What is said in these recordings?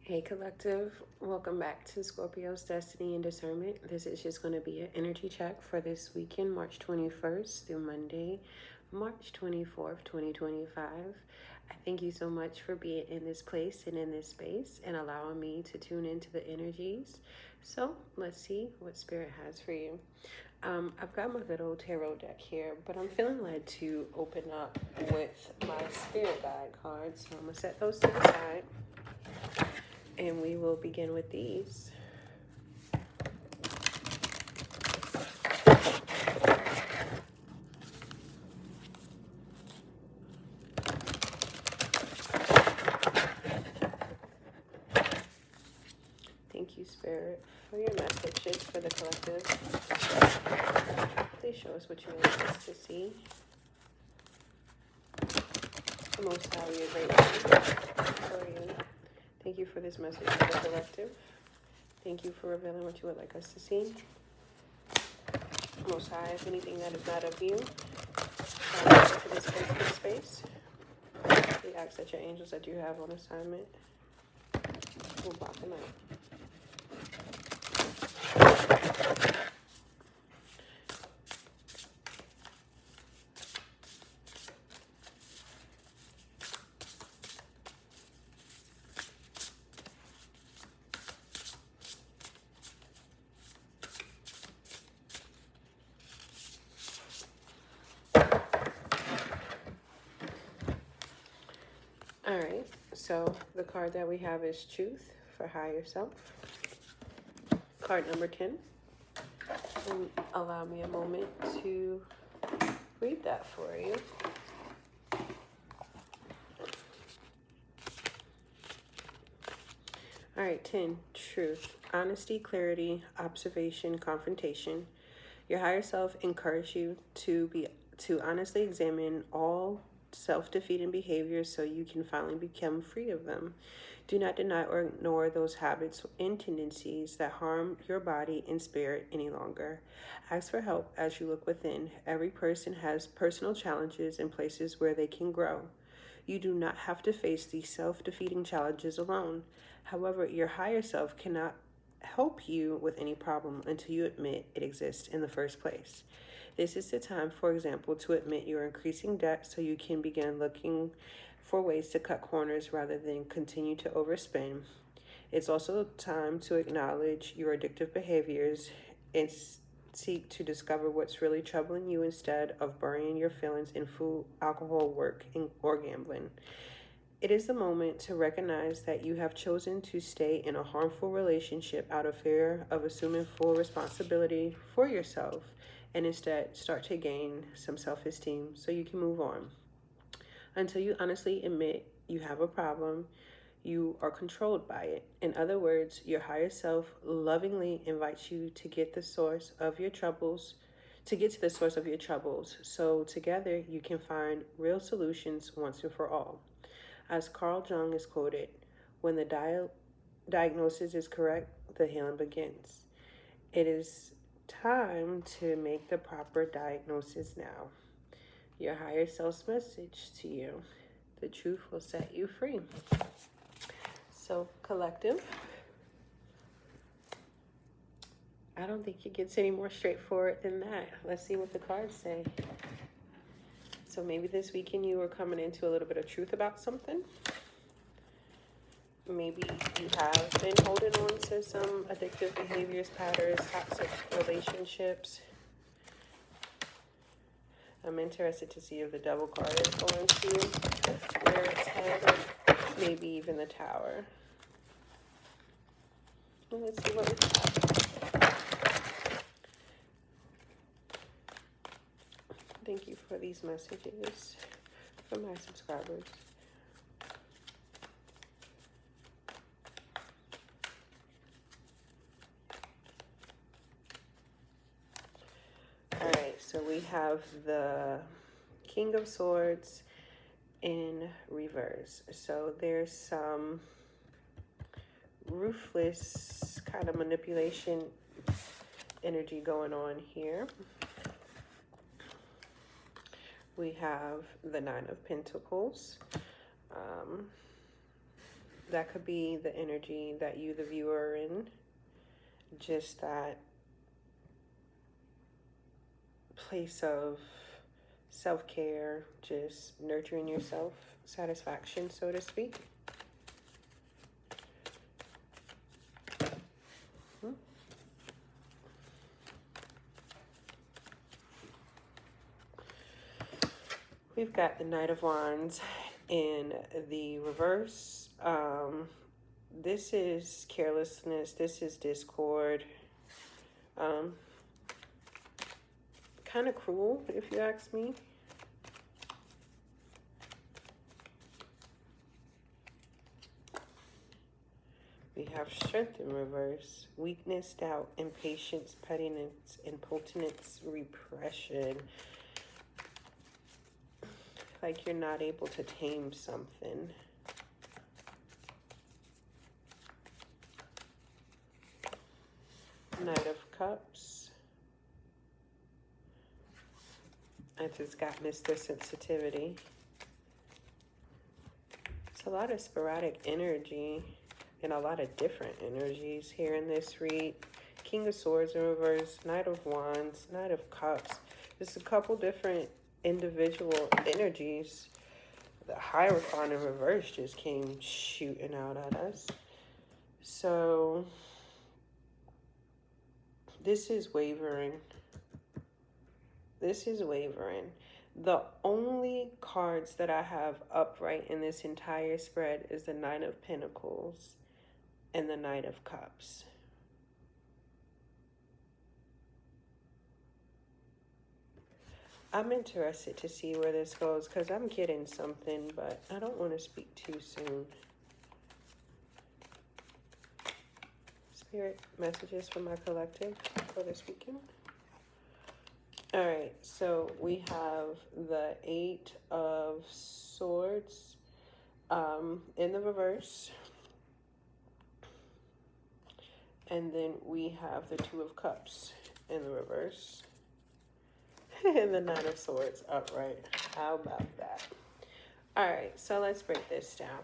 Hey Collective, welcome back to Scorpio's Destiny and Discernment. This is just going to be an energy check for this weekend, March 21st through Monday, March 24th, 2025. I thank you so much for being in this place and in this space and allowing me to tune into the energies. So let's see what Spirit has for you. I've got my good old tarot deck here, but I'm feeling led to open up with my Spirit Guide cards. So I'm going to set those to the side. And we will begin with these. Thank you, Spirit, for your messages for the collective. Please show us what you want us to see. Most High, we are grateful for you. Thank you for this message for the collective. Thank you for revealing what you would like us to see. Most High, if anything that is not of you, to this space. We ask that your angels that you have on assignment will block them out. All right, so the card that we have is Truth for Higher Self. Card number 10. And allow me a moment to read that for you. All right, 10. Truth. Honesty, clarity, observation, confrontation. Your higher self encourages you to honestly examine all self-defeating behaviors so you can finally become free of them. Do not deny or ignore those habits and tendencies that harm your body and spirit any longer. Ask for help as you look within. Every person has personal challenges and places where they can grow. You do not have to face these self-defeating challenges alone. However, your higher self cannot help you with any problem until you admit it exists in the first place. This is the time, for example, to admit your increasing debt so you can begin looking for ways to cut corners rather than continue to overspend. It's also time to acknowledge your addictive behaviors and seek to discover what's really troubling you instead of burying your feelings in food, alcohol, work, or gambling. It is the moment to recognize that you have chosen to stay in a harmful relationship out of fear of assuming full responsibility for yourself, and instead start to gain some self-esteem so you can move on. Until you honestly admit you have a problem, you are controlled by it. In other words, your higher self lovingly invites you to get the source of your troubles, to get to the source of your troubles, so together you can find real solutions once and for all. As Carl Jung is quoted, when the diagnosis is correct, the healing begins. It is time to make the proper diagnosis now. Your higher self's message to you. The truth will set you free. So, collective, I don't think it gets any more straightforward than that. Let's see what the cards say. So maybe this weekend you were coming into a little bit of truth about something. Maybe you have been holding on to some addictive behaviors, patterns, toxic relationships. I'm interested to see if the Devil card is going to where it's headed, maybe even the Tower. Well, let's see what we have. Thank you for these messages from my subscribers. So we have the King of Swords in reverse. So there's some ruthless kind of manipulation energy going on here. We have the Nine of Pentacles. That could be the energy that you, the viewer, are in. Just that place of self-care, just nurturing yourself, satisfaction, so to speak. We've got the Knight of Wands in the reverse. This is carelessness. This is discord. Kind of cruel, if you ask me. We have strength in reverse, weakness, doubt, impatience, pettiness, impotence, repression. Like you're not able to tame something. Knight of Cups. I just got Mr. Sensitivity. It's a lot of sporadic energy and a lot of different energies here in this read. King of Swords in reverse, Knight of Wands, Knight of Cups. There's a couple different individual energies. The Hierophant in reverse just came shooting out at us. So this is wavering. This is wavering. The only cards that I have upright in this entire spread is the Nine of Pentacles and the Knight of Cups. I'm interested to see where this goes because I'm getting something, but I don't want to speak too soon. Spirit messages for my collective for this weekend. All right, so we have the Eight of Swords in the reverse. And then we have the Two of Cups in the reverse. And the Nine of Swords upright. How about that? All right, so let's break this down.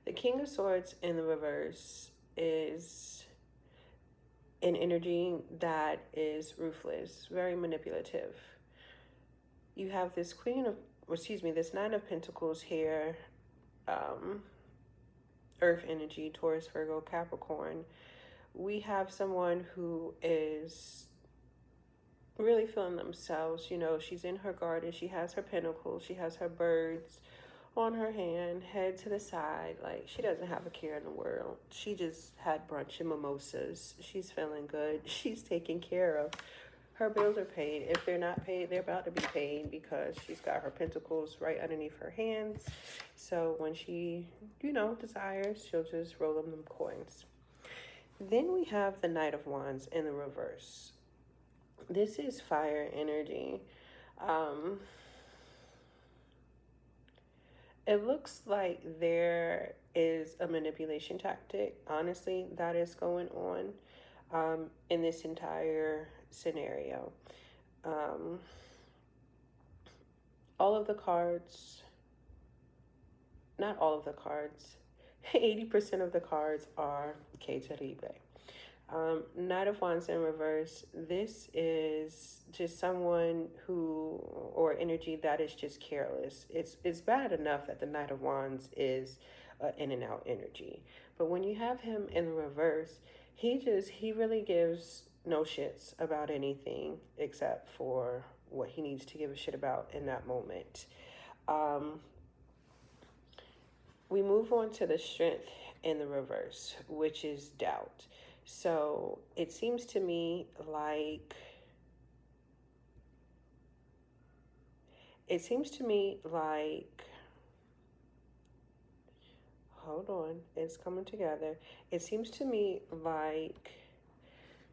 The King of Swords in the reverse is an energy that is ruthless, very manipulative. You have this this Nine of Pentacles here, Earth energy, Taurus, Virgo, Capricorn. We have someone who is really feeling themselves. You know, she's in her garden. She has her pentacles. She has her birds on her hand, head to the side. Like, she doesn't have a care in the world. She just had brunch and mimosas. She's feeling good. She's taken care of. Her bills are paid. If they're not paid, they're about to be paid because she's got her pentacles right underneath her hands. So when she, desires, she'll just roll them coins. Then we have the Knight of Wands in the reverse. This is fire energy. It looks like there is a manipulation tactic, honestly, that is going on in this entire scenario. All of the cards, not all of the cards, 80% of the cards are Que Terrible. Knight of Wands in reverse. This is just someone or energy that is just careless. It's bad enough that the Knight of Wands is in and out energy. But when you have him in the reverse, he really gives no shits about anything except for what he needs to give a shit about in that moment. We move on to the strength in the reverse, which is doubt. So it seems to me like hold on, it's coming together. It seems to me like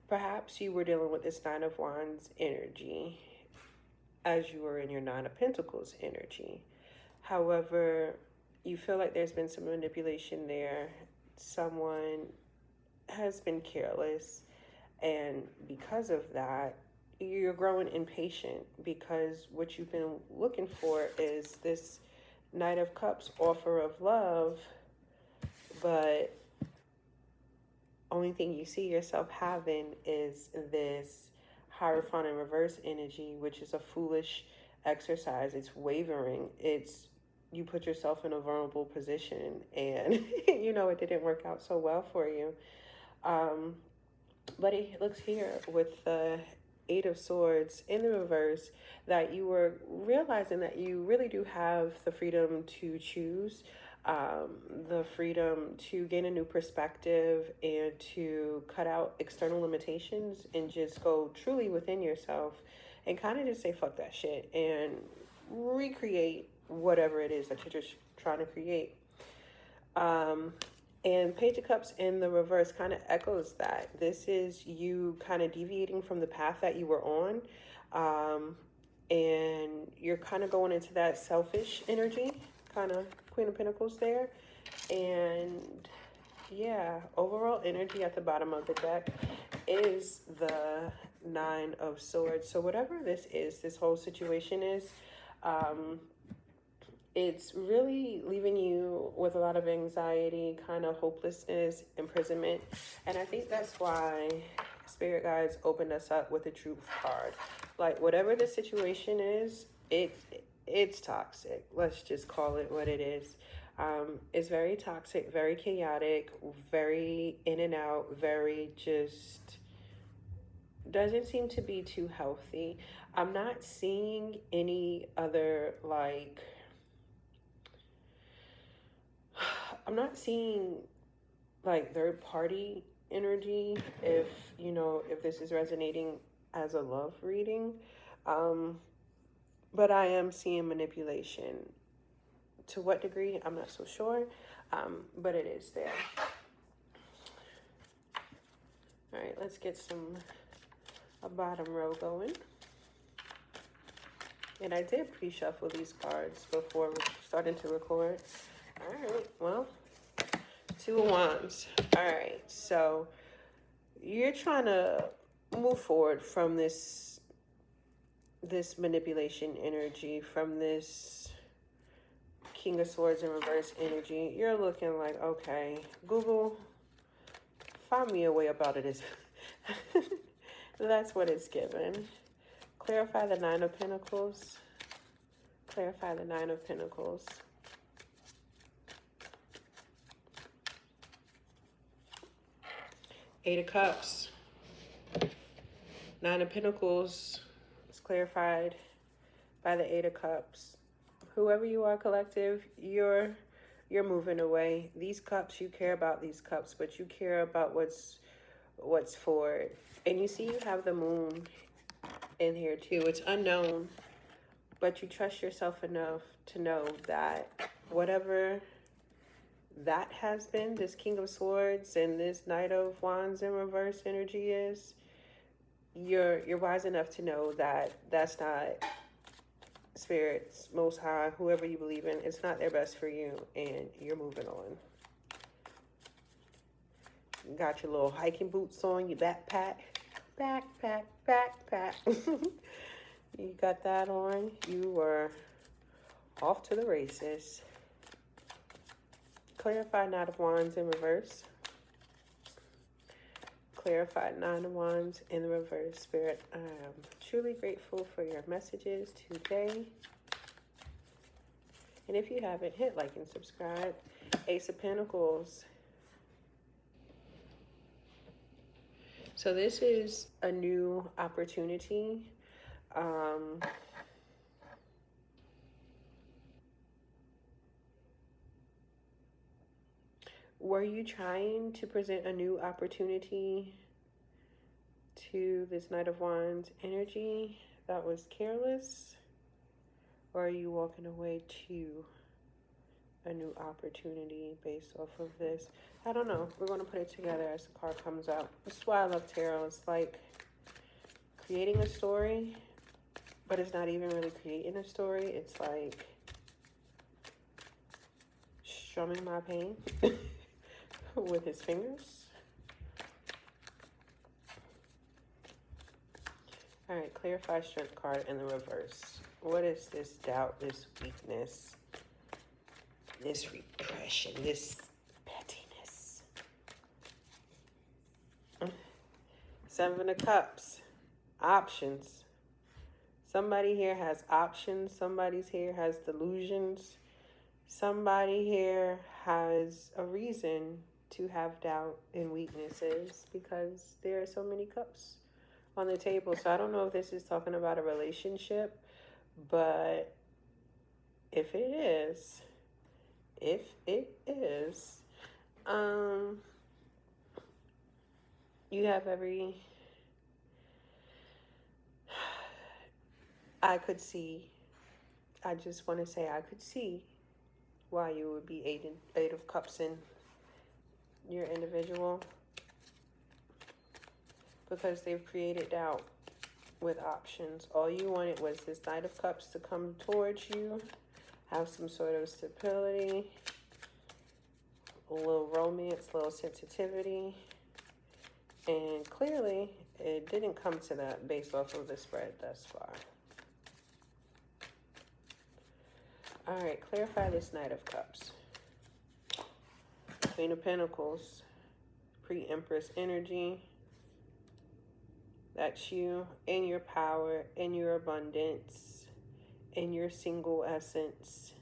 perhaps you were dealing with this Nine of Wands energy as you were in your Nine of Pentacles energy. However, you feel like there's been some manipulation there. Someone has been careless, and because of that, you're growing impatient because what you've been looking for is this Knight of Cups offer of love, but only thing you see yourself having is this Hierophant in reverse energy, which is a foolish exercise. It's wavering. It's you put yourself in a vulnerable position, and you know it didn't work out so well for you. Um, but it looks here with the Eight of Swords in the reverse that you were realizing that you really do have the freedom to choose, the freedom to gain a new perspective and to cut out external limitations and just go truly within yourself and kind of just say, fuck that shit, and recreate whatever it is that you're just trying to create. And Page of Cups in the reverse kind of echoes that. This is you kind of deviating from the path that you were on. And you're kind of going into that selfish energy, kind of Queen of Pentacles there. And yeah, overall energy at the bottom of the deck is the Nine of Swords. So whatever this whole situation is, it's really leaving you with a lot of anxiety, kind of hopelessness, imprisonment. And I think that's why Spirit Guides opened us up with the Truth card. Like, whatever the situation is, it's toxic. Let's just call it what it is. It's very toxic, very chaotic, very in and out, very just doesn't seem to be too healthy. I'm not seeing any other, like, I'm not seeing like third party energy if this is resonating as a love reading, but I am seeing manipulation. To what degree, I'm not so sure, but it is there. All right, let's get a bottom row going. And I did pre-shuffle these cards before starting to record. All right, well, Two of Wands. All right, so you're trying to move forward from this manipulation energy, from this King of Swords in reverse energy. You're looking like, okay, Google, find me a way up out of this. That's what it's given. Clarify the Nine of Pentacles. Clarify the Nine of Pentacles. Eight of Cups. Nine of Pentacles is clarified by the Eight of Cups. Whoever you are, collective, you're moving away. These cups, you care about these cups, but you care about what's forward. And you see you have the Moon in here too. It's unknown, but you trust yourself enough to know that whatever that has been, this King of Swords and this Knight of Wands in reverse energy is, you're wise enough to know that that's not Spirit's, Most High, whoever you believe in, it's not their best for you, and you're moving on. You got your little hiking boots on, your backpack. You got that on. You were off to the races. Clarified Knight of Wands in reverse. Clarified Nine of Wands in the reverse. Spirit, I am truly grateful for your messages today. And if you haven't, hit like and subscribe. Ace of Pentacles. So this is a new opportunity. Were you trying to present a new opportunity to this Knight of Wands energy that was careless? Or are you walking away to a new opportunity based off of this? I don't know. We're going to put it together as the card comes out. This is why I love tarot. It's like creating a story, but it's not even really creating a story. It's like strumming my pain with his fingers. All right, clarify strength card in the reverse. What is this doubt, this weakness, this repression, this pettiness? Seven of Cups, options. Somebody here has options. Somebody here has delusions. Somebody here has a reason to have doubt and weaknesses because there are so many cups on the table. So I don't know if this is talking about a relationship, but if it is, you have every, I just want to say I could see why you would be eight of cups in your individual, because they've created doubt with options. All you wanted was this Knight of Cups to come towards you, have some sort of stability, a little romance, a little sensitivity, and clearly it didn't come to that based off of the spread thus far. All right, clarify this Knight of Cups. Queen of Pentacles, pre-Empress energy. That's you in your power, in your abundance, in your single essence.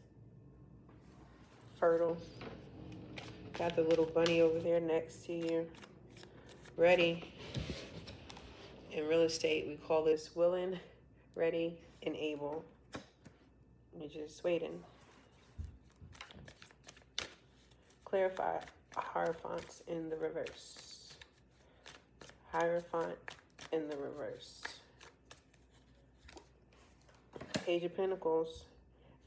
Fertile. Got the little bunny over there next to you. Ready. In real estate, we call this willing, ready, and able. You're just waiting. Clarify Hierophant in the reverse. Hierophant in the reverse. Page of Pentacles.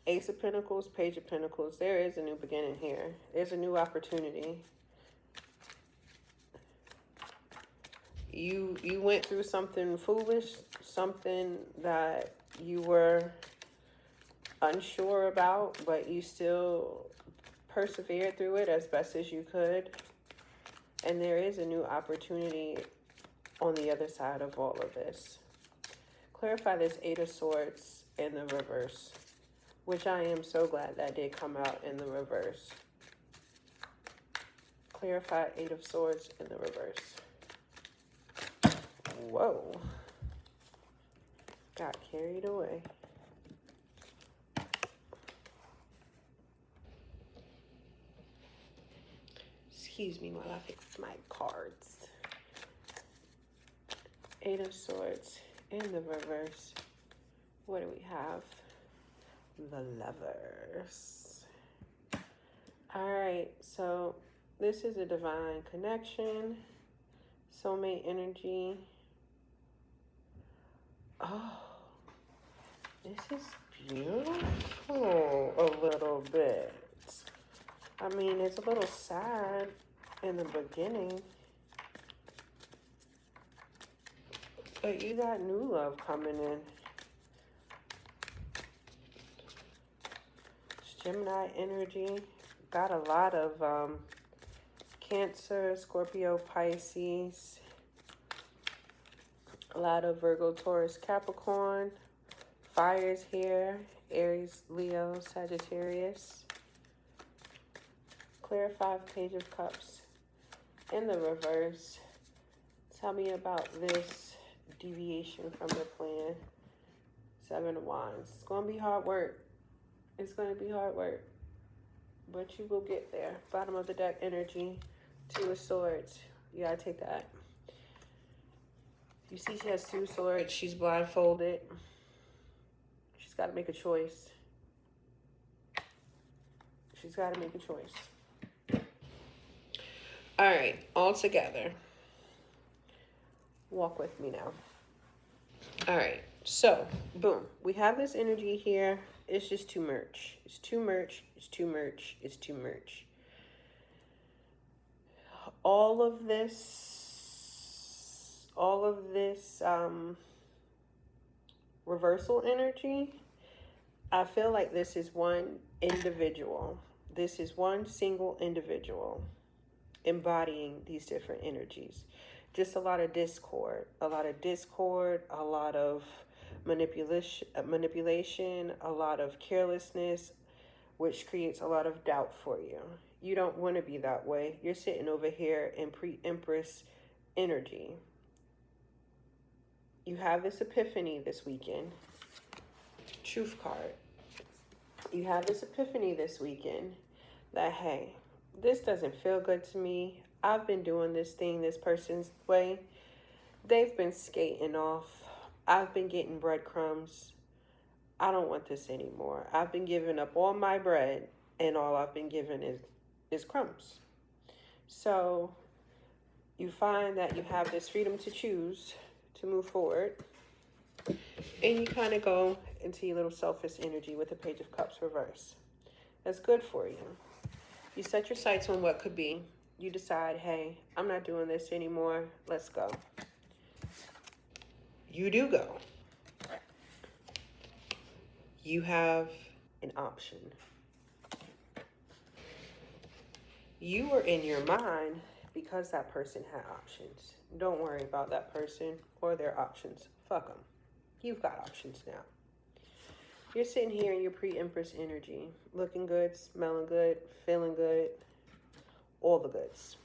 Ace of Pentacles, Page of Pentacles. There is a new beginning here. There's a new opportunity. You went through something foolish, something that you were unsure about, but you still persevered through it as best as you could. And there is a new opportunity on the other side of all of this. Clarify this Eight of Swords in the reverse, which I am so glad that did come out in the reverse. Clarify Eight of Swords in the reverse. Whoa. Got carried away. Excuse me while I fix my cards. Eight of Swords in the reverse. What do we have? The Lovers. All right, so this is a divine connection. Soulmate energy. Oh, this is beautiful a little bit. I mean, it's a little sad in the beginning, but you got new love coming in. It's Gemini energy. Got a lot of Cancer, Scorpio, Pisces. A lot of Virgo, Taurus, Capricorn. Fires here. Aries, Leo, Sagittarius. Clarify Page of Cups in the reverse. Tell me about this deviation from the plan. Seven of Wands. It's going to be hard work. It's going to be hard work, but you will get there. Bottom of the deck energy. Two of Swords. You got to take that. You see she has two swords. She's blindfolded. She's got to make a choice. She's got to make a choice. All right, all together. Walk with me now. All right, so, boom. We have this energy here. It's just too much. It's too much. It's too much. It's too much. All of this reversal energy, I feel like this is one individual. This is one single individual embodying these different energies. Just a lot of discord, a lot of discord, a lot of manipulation, a lot of carelessness, which creates a lot of doubt for you. You don't want to be that way. You're sitting over here in pre-Empress energy. You have this epiphany this weekend. Truth card. You have this epiphany this weekend that, hey, this doesn't feel good to me. I've been doing this thing this person's way. They've been skating off. I've been getting breadcrumbs. I don't want this anymore. I've been giving up all my bread, and all I've been given is crumbs. So you find that you have this freedom to choose to move forward, and you kind of go into your little selfish energy with the Page of Cups reverse. That's good for you. You set your sights on what could be. You decide, hey, I'm not doing this anymore. Let's go. You do go. You have an option. You were in your mind because that person had options. Don't worry about that person or their options. Fuck them. You've got options now. You're sitting here in your pre-Empress energy, looking good, smelling good, feeling good, all the goods.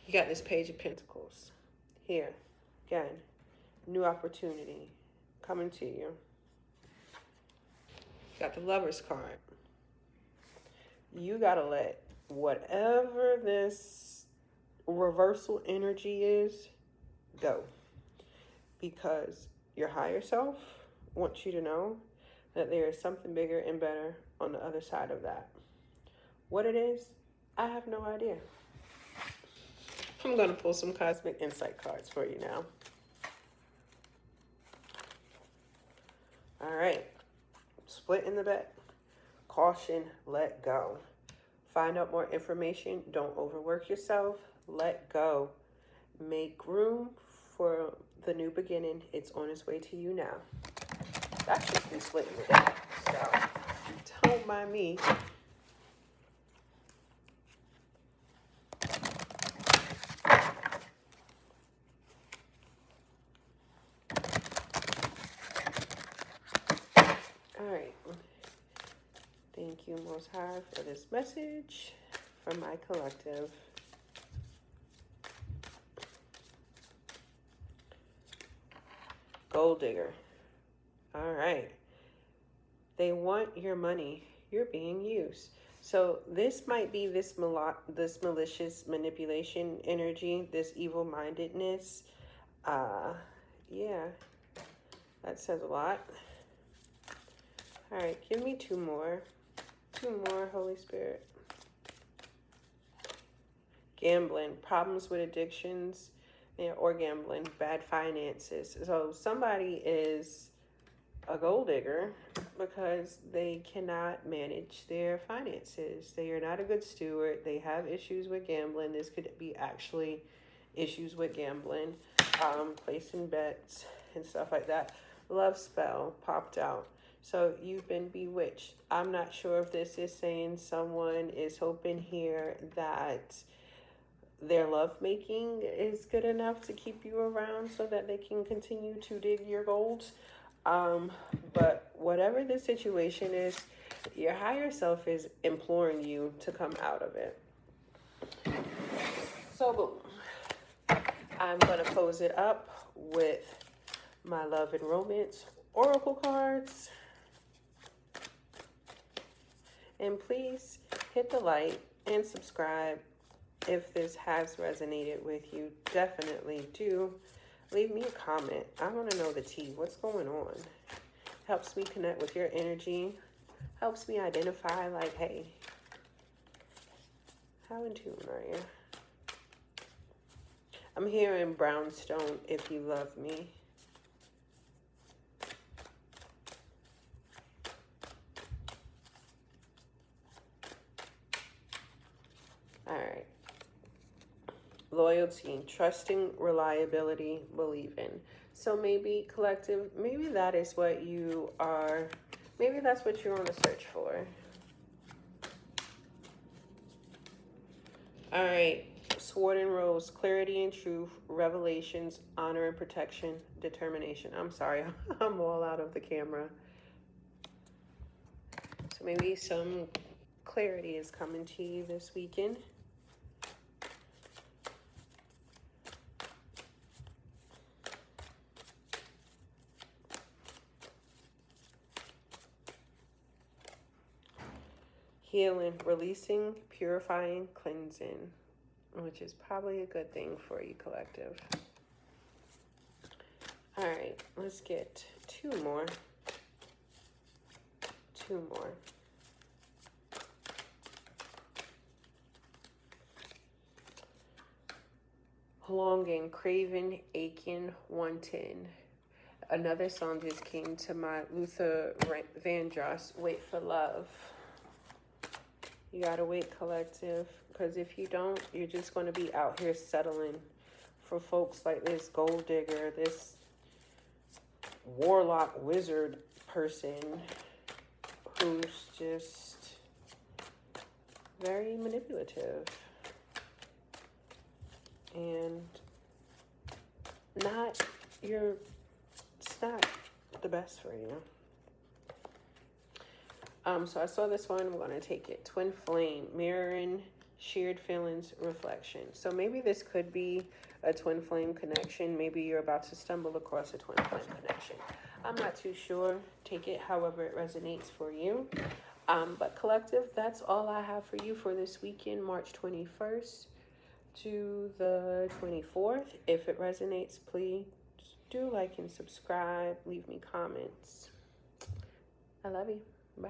You got this Page of Pentacles. Here, again, new opportunity coming to you. You got the Lover's card. You got to let whatever this reversal energy is go. Because your higher self wants you to know that there is something bigger and better on the other side of that. What it is, I have no idea. I'm going to pull some cosmic insight cards for you now. All right. Split in the bet. Caution, let go. Find out more information. Don't overwork yourself. Let go. Make room for the new beginning. It's on its way to you now. That's just been splitting the deck, so don't mind me. All right. Thank you, Most High, for this message from my collective. Gold digger. All right. They want your money. You're being used. So this might be this malicious manipulation energy, this evil-mindedness. Yeah, that says a lot. All right, give me two more. Two more, Holy Spirit. Gambling, problems with addictions, or gambling, bad finances. So somebody is a gold digger because they cannot manage their finances. They are not a good steward. They have issues with gambling. This could be actually issues with gambling, placing bets and stuff like that. Love spell popped out. So you've been bewitched. I'm not sure if this is saying someone is hoping here that their lovemaking is good enough to keep you around so that they can continue to dig your gold. But whatever the situation is, your higher self is imploring you to come out of it. So boom. I'm going to close it up with my love and romance oracle cards. And please hit the like and subscribe if this has resonated with you. Definitely do. Leave me a comment. I want to know the tea. What's going on? Helps me connect with your energy. Helps me identify, like, hey, how in tune are you? I'm here in brownstone if you love me. All right. Loyalty, trusting, reliability, believing. So maybe collective, maybe that is what you are, maybe that's what you're on the search for. All right. Sword and Rose, clarity and truth, revelations, honor and protection, determination. I'm sorry, I'm all out of the camera. So maybe some clarity is coming to you this weekend. Healing, releasing, purifying, cleansing, which is probably a good thing for you, collective. All right, let's get two more. Longing, craving, aching, wanting. Another song just came to my Luther Vandross, Wait for Love. You gotta wait, collective, because if you don't, you're just going to be out here settling for folks like this gold digger, this warlock wizard person who's just very manipulative and it's not the best for you. So I saw this one. I'm going to take it. Twin flame, mirroring, shared feelings, reflection. So maybe this could be a twin flame connection. Maybe you're about to stumble across a twin flame connection. I'm not too sure. Take it however it resonates for you. But collective, that's all I have for you for this weekend, March 21st to the 24th. If it resonates, please do like and subscribe. Leave me comments. I love you. Bye.